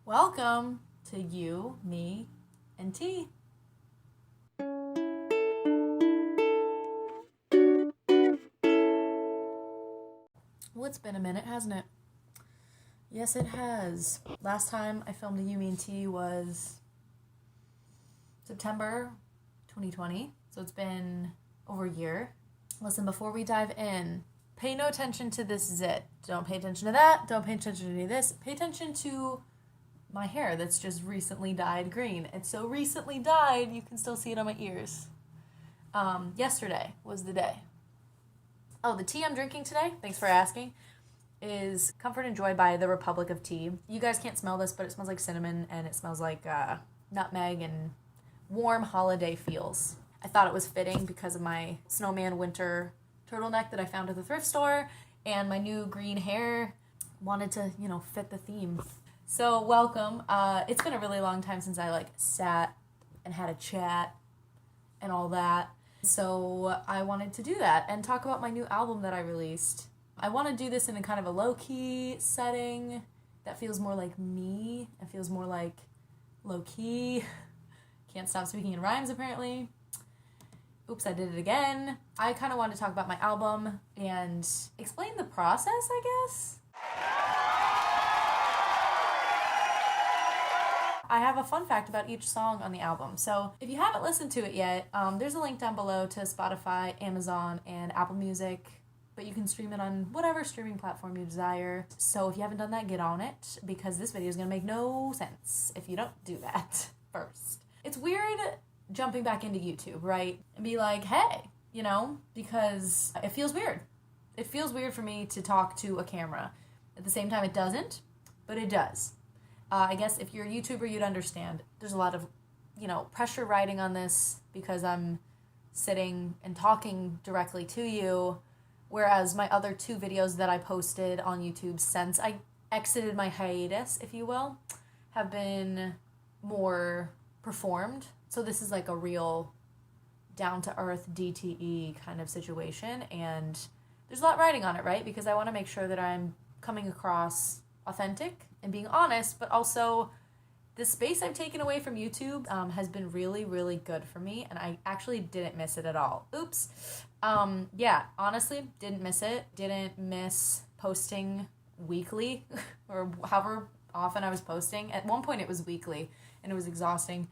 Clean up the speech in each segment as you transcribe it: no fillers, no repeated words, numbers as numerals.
Welcome to You, Me, and T. Well, it's been a minute, hasn't it? Yes, it has. Last time I filmed a You, Me, and T was September 2020, so it's been over a year. Listen, before we dive in, pay no attention to this zit. Don't pay attention to that. Don't pay attention to any of this. Pay attention to my hair that's just recently dyed green. It's so recently dyed, you can still see it on my ears. Yesterday was the day. Oh, the tea I'm drinking today, thanks for asking, is Comfort and Joy by the Republic of Tea. You guys can't smell this, but it smells like cinnamon and it smells like nutmeg and warm holiday feels. I thought it was fitting because of my snowman winter turtleneck that I found at the thrift store and my new green hair. Wanted to, fit the theme. So welcome. It's been a really long time since I sat and had a chat and all that. So I wanted to do that and talk about my new album that I released. I want to do this in a kind of a low-key setting that feels more like me. It feels more like low-key. Can't stop speaking in rhymes, apparently. Oops, I did it again. I kind of want to talk about my album and explain the process, I guess. I have a fun fact about each song on the album. So if you haven't listened to it yet, there's a link down below to Spotify, Amazon, and Apple Music. But you can stream it on whatever streaming platform you desire. So if you haven't done that, get on it, because this video is going to make no sense if you don't do that first. It's weird jumping back into YouTube, right? And be like, hey, because it feels weird. It feels weird for me to talk to a camera. At the same time, it doesn't, but it does. I guess if you're a YouTuber, you'd understand. There's a lot of, pressure riding on this because I'm sitting and talking directly to you, whereas my other two videos that I posted on YouTube since I exited my hiatus, if you will, have been more performed. So this is like a real down-to-earth DTE kind of situation, and there's a lot riding on it, right? Because I want to make sure that I'm coming across authentic and being honest, but also the space I've taken away from YouTube has been really, really good for me, and I actually didn't miss it at all. Oops. Honestly, didn't miss it. Didn't miss posting weekly or however often I was posting. At one point it was weekly, and it was exhausting.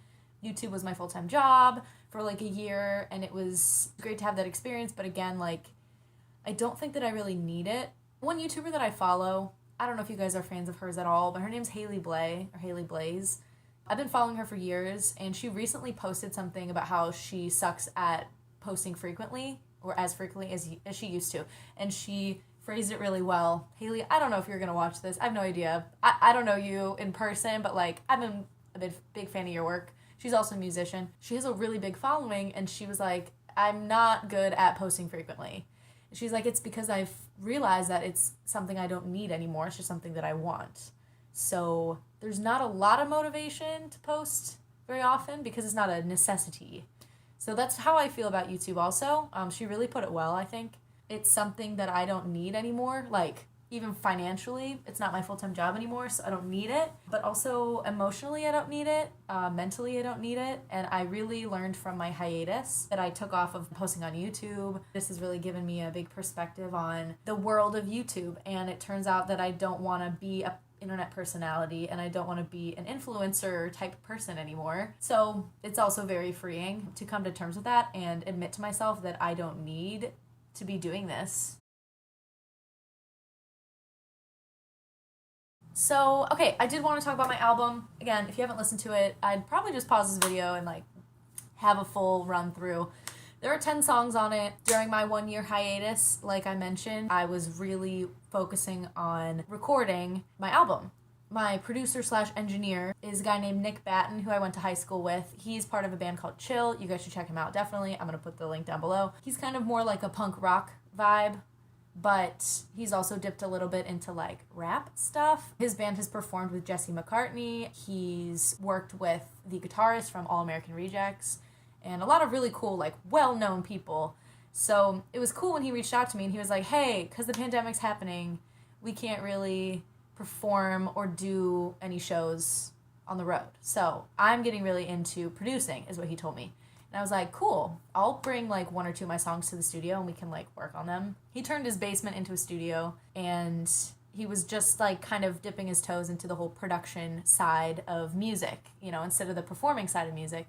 YouTube was my full-time job for a year, and it was great to have that experience, but again, I don't think that I really need it. One YouTuber that I follow, I don't know if you guys are fans of hers at all, but her name's Haley Blaze. I've been following her for years, and she recently posted something about how she sucks at posting frequently, or as frequently as she used to, and she phrased it really well. Haley, I don't know if you're gonna watch this. I have no idea. I don't know you in person, but I've been a big fan of your work. She's also a musician. She has a really big following, and she was like, I'm not good at posting frequently. She's like, it's because I've realized that it's something I don't need anymore. It's just something that I want. So there's not a lot of motivation to post very often because it's not a necessity. So that's how I feel about YouTube also. She really put it well, I think. It's something that I don't need anymore. Even financially, it's not my full-time job anymore, so I don't need it. But also emotionally, I don't need it. Mentally, I don't need it. And I really learned from my hiatus that I took off of posting on YouTube. This has really given me a big perspective on the world of YouTube. And it turns out that I don't want to be a internet personality, and I don't want to be an influencer type person anymore. So it's also very freeing to come to terms with that and admit to myself that I don't need to be doing this. So, okay, I did want to talk about my album. Again, if you haven't listened to it, I'd probably just pause this video and have a full run through. There are 10 songs on it. During my 1-year hiatus, like I mentioned, I was really focusing on recording my album. My producer/engineer is a guy named Nick Batten, who I went to high school with. He's part of a band called Chill. You guys should check him out, definitely. I'm going to put the link down below. He's kind of more like a punk rock vibe, but he's also dipped a little bit into rap stuff. His band has performed with Jesse McCartney. He's worked with the guitarist from All American Rejects and a lot of really cool, well-known people. So it was cool when he reached out to me and he was like, hey, because the pandemic's happening, we can't really perform or do any shows on the road. So I'm getting really into producing, is what he told me. And I was like, cool, I'll bring like one or two of my songs to the studio and we can like work on them. He turned his basement into a studio, and he was just like kind of dipping his toes into the whole production side of music, you know, instead of the performing side of music.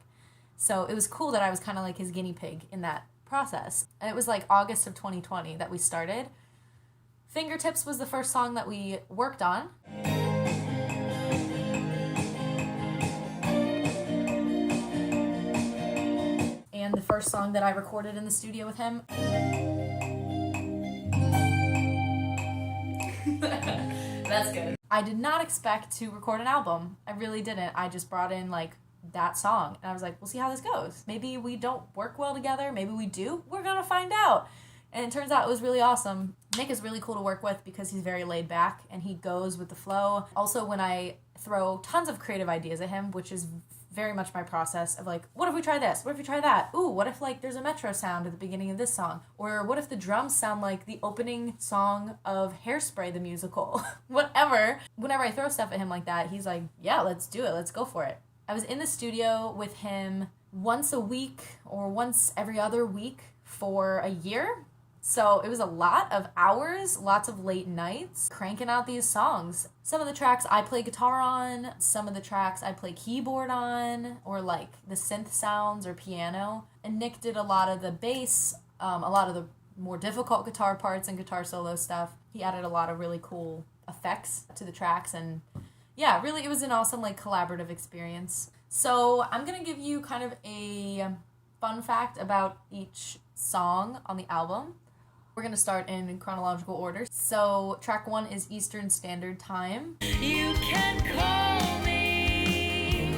So it was cool that I was kind of like his guinea pig in that process. And it was like August of 2020 that we started. Fingertips was the first song that we worked on. And the first song that I recorded in the studio with him. That's good. I did not expect to record an album. I really didn't. I just brought in like that song and I was like, we'll see how this goes. Maybe we don't work well together. Maybe we do. We're gonna find out. And it turns out it was really awesome. Nick is really cool to work with because he's very laid back and he goes with the flow. Also, when I throw tons of creative ideas at him, which is very much my process of like, what if we try this? What if we try that? Ooh, what if like there's a metro sound at the beginning of this song? Or what if the drums sound like the opening song of Hairspray the musical? Whatever. Whenever I throw stuff at him like that, he's like, yeah, let's do it. Let's go for it. I was in the studio with him once a week or once every other week for a year. So it was a lot of hours, lots of late nights, cranking out these songs. Some of the tracks I play guitar on, some of the tracks I play keyboard on, or like the synth sounds or piano. And Nick did a lot of the bass, a lot of the more difficult guitar parts and guitar solo stuff. He added a lot of really cool effects to the tracks, and yeah, really it was an awesome like collaborative experience. So I'm gonna give you kind of a fun fact about each song on the album. We're going to start in chronological order. So track 1 is Eastern Standard Time. You can call me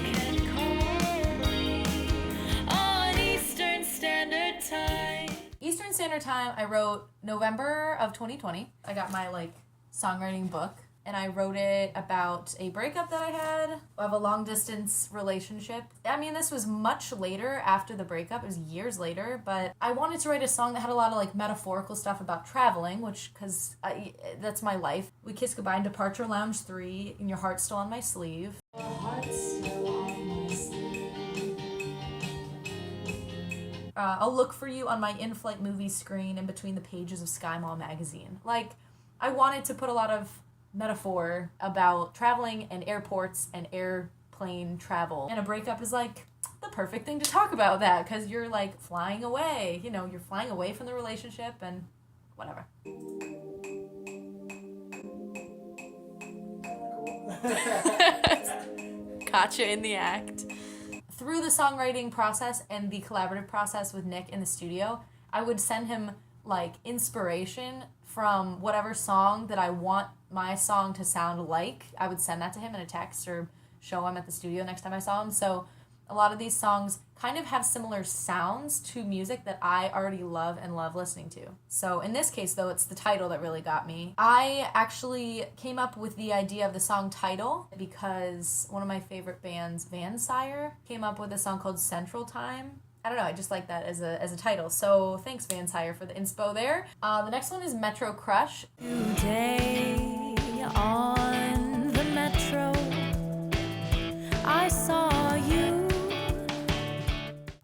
on Eastern Standard Time. Eastern Standard Time I wrote November of 2020. I got my like songwriting book and I wrote it about a breakup that I had of a long distance relationship. I mean, this was much later after the breakup. It was years later, but I wanted to write a song that had a lot of like metaphorical stuff about traveling, which, cause that's my life. We kissed goodbye in Departure Lounge 3, and your heart's still on my sleeve. Your heart's still on my sleeve. I'll look for you on my in-flight movie screen in between the pages of Sky Mall magazine. Like, I wanted to put a lot of metaphor about traveling and airports and airplane travel. And a breakup is like the perfect thing to talk about that, because you're like flying away, you know, you're flying away from the relationship and whatever. Gotcha in the act. Through the songwriting process and the collaborative process with Nick in the studio, I would send him like inspiration from whatever song that I want my song to sound like. I would send that to him in a text or show him at the studio next time I saw him. So a lot of these songs kind of have similar sounds to music that I already love and love listening to. So in this case, though, it's the title that really got me. I actually came up with the idea of the song title because one of my favorite bands, Van Sire, came up with a song called Central Time. I don't know, I just like that as a title. So thanks, Van Sire, for the inspo there. The next one is Metro Crush. Today on the Metro, I saw you.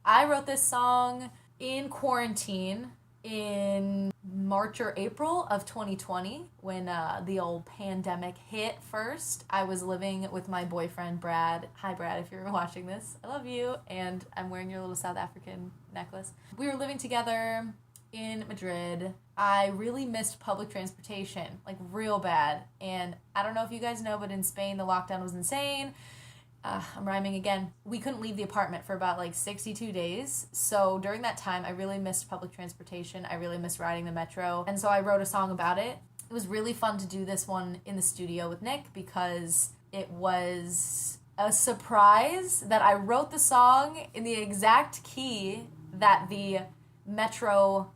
I wrote this song in quarantine in March or April of 2020 when the old pandemic hit first. I was living with my boyfriend, Brad. Hi, Brad, if you're watching this. I love you, and I'm wearing your little South African necklace. We were living together in Madrid. I really missed public transportation, like real bad. And I don't know if you guys know, but in Spain, the lockdown was insane. I'm rhyming again. We couldn't leave the apartment for about like 62 days. So during that time, I really missed public transportation. I really missed riding the metro. And so I wrote a song about it. It was really fun to do this one in the studio with Nick because it was a surprise that I wrote the song in the exact key that the metro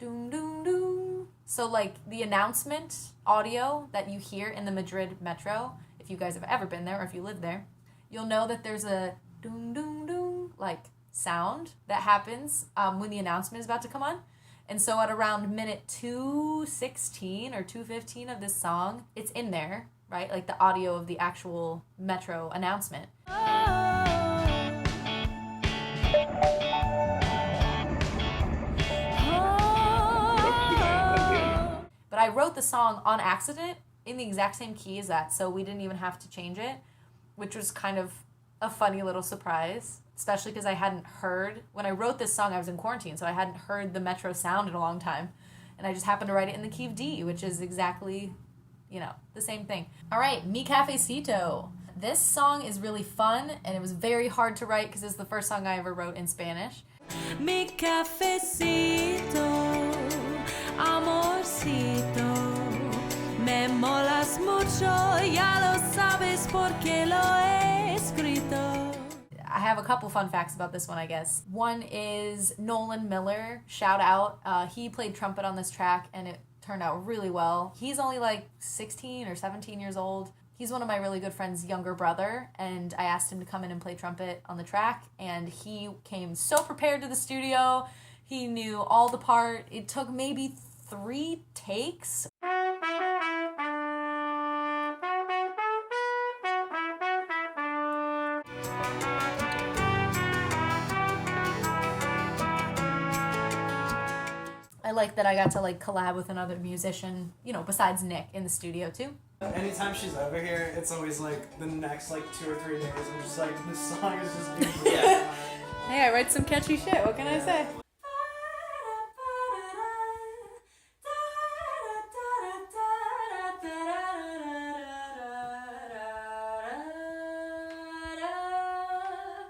doom doom doom. So like the announcement audio that you hear in the Madrid metro, if you guys have ever been there or if you live there, you'll know that there's a doom, doom, doom, like sound that happens when the announcement is about to come on. And so at around minute 2:16 or 2:15 of this song, it's in there right? Like the audio of the actual Metro announcement. But I wrote the song on accident in the exact same key as that, so we didn't even have to change it, which was kind of a funny little surprise, especially because I hadn't heard, when I wrote this song, I was in quarantine, so I hadn't heard the Metro sound in a long time, and I just happened to write it in the key of D, which is exactly, the same thing. All right, Mi Cafecito. This song is really fun, and it was very hard to write because it's the first song I ever wrote in Spanish. Mi cafecito, amorcito, me molas mucho, ya lo sabes porque lo he escrito. I have a couple fun facts about this one, I guess. One is Nolan Miller, shout out. He played trumpet on this track, and it turned out really well. He's only like 16 or 17 years old. He's one of my really good friend's younger brother, and I asked him to come in and play trumpet on the track, and he came so prepared to the studio. He knew all the part. It took maybe 3 takes. I like that I got to collab with another musician, besides Nick in the studio too. Anytime she's over here, it's always the next 2 or 3 days. I'm just this song is just being yeah. Hey, I write some catchy shit. What can I say?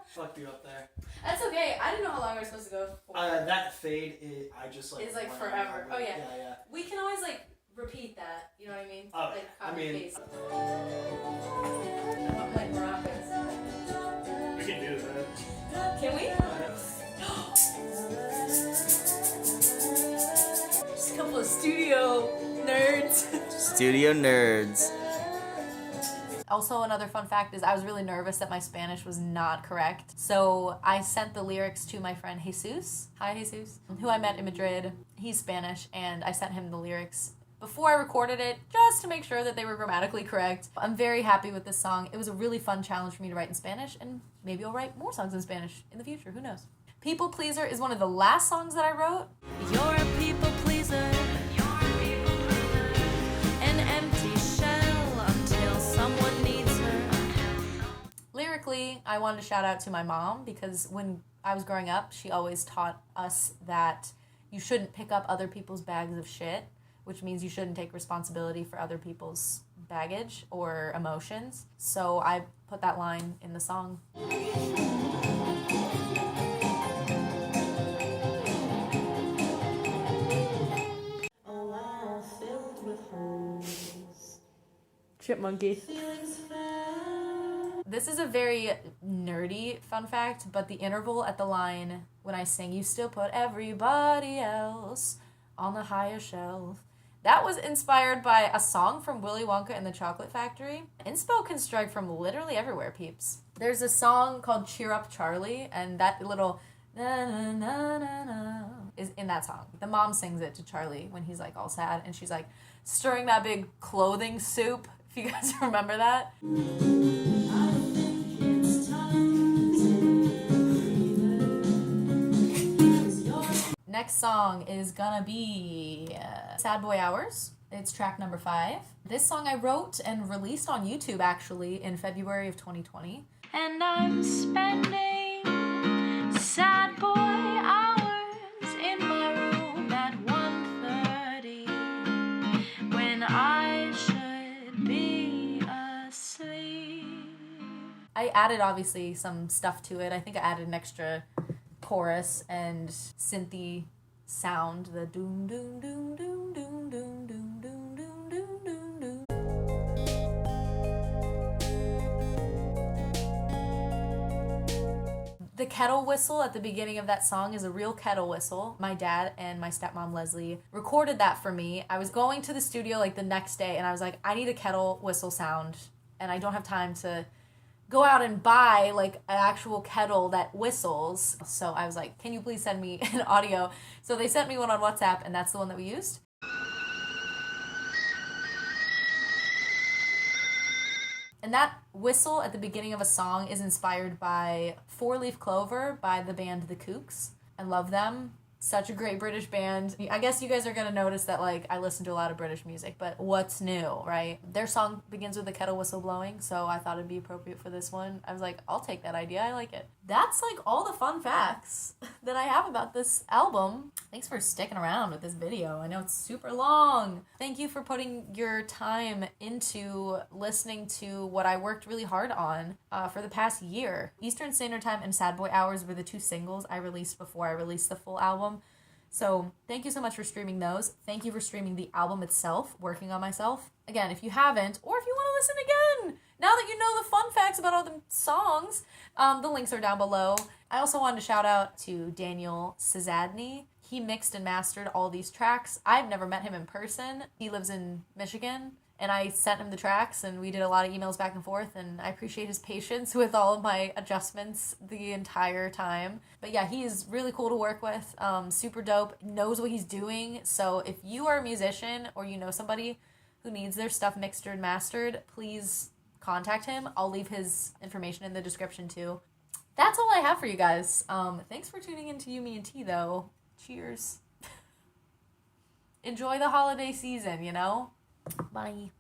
Fucked you up there. That's okay. I didn't know how long we were supposed to go for. That fade, I just It's forever. Oh yeah. Yeah. We can always repeat that. You know what I mean? Oh, I mean. Paste. I want maracas. We can do that. Can we? Just a couple of studio nerds. Studio nerds. Also, another fun fact is I was really nervous that my Spanish was not correct. So I sent the lyrics to my friend Jesus. Hi, Jesus. Who I met in Madrid. He's Spanish, and I sent him the lyrics before I recorded it, just to make sure that they were grammatically correct. I'm very happy with this song. It was a really fun challenge for me to write in Spanish, and maybe I'll write more songs in Spanish in the future. Who knows? People Pleaser is one of the last songs that I wrote. You're a people pleaser. An empty shell until someone needs her. Lyrically, I wanted to shout out to my mom because when I was growing up, she always taught us that you shouldn't pick up other people's bags of shit, which means you shouldn't take responsibility for other people's baggage or emotions. So I put that line in the song. Chipmunky. This is a very nerdy fun fact, but the interval at the line when I sing, you still put everybody else on the higher shelf, that was inspired by a song from Willy Wonka and the Chocolate Factory. Inspo can strike from literally everywhere, peeps. There's a song called Cheer Up Charlie, and that little na na na na na is in that song. The mom sings it to Charlie when he's all sad, and she's stirring that big clothing soup, if you guys remember that. Next song is gonna be Sad Boy Hours. It's track number 5. This song I wrote and released on YouTube actually in February of 2020. And I'm spending sad boy hours in my room at 1:30 when I should be asleep. I added obviously some stuff to it. I think I added an extra chorus and synthy sound, the doom doom doom doom doom doom doom doom doom doom doom doom. The kettle whistle at the beginning of that song is a real kettle whistle. My dad and my stepmom Leslie recorded that for me. I was going to the studio the next day and I was I need a kettle whistle sound and I don't have time to go out and buy an actual kettle that whistles. So I was can you please send me an audio? So they sent me one on WhatsApp, and that's the one that we used. And that whistle at the beginning of a song is inspired by Four Leaf Clover by the band The Kooks. I love them. Such a great British band. I guess you guys are gonna notice that, like, I listen to a lot of British music, but what's new, right? Their song begins with a kettle whistle blowing, so I thought it'd be appropriate for this one. I was like, I'll take that idea. I like it. That's, like, all the fun facts that I have about this album. Thanks for sticking around with this video. I know it's super long. Thank you for putting your time into listening to what I worked really hard on for the past year. Eastern Standard Time and Sad Boy Hours were the two singles I released before I released the full album. So thank you so much for streaming those. Thank you for streaming the album itself, Working on Myself. Again, if you haven't, or if you want to listen again, now that you know the fun facts about all the songs, the links are down below. I also wanted to shout out to Daniel Szadny. He mixed and mastered all these tracks. I've never met him in person. He lives in Michigan. And I sent him the tracks, and we did a lot of emails back and forth, and I appreciate his patience with all of my adjustments the entire time. But yeah, he's really cool to work with, super dope, knows what he's doing. So if you are a musician or you know somebody who needs their stuff mixed and mastered, please contact him. I'll leave his information in the description too. That's all I have for you guys. Thanks for tuning into ym&t though. Cheers. Enjoy the holiday season, you know? Bye.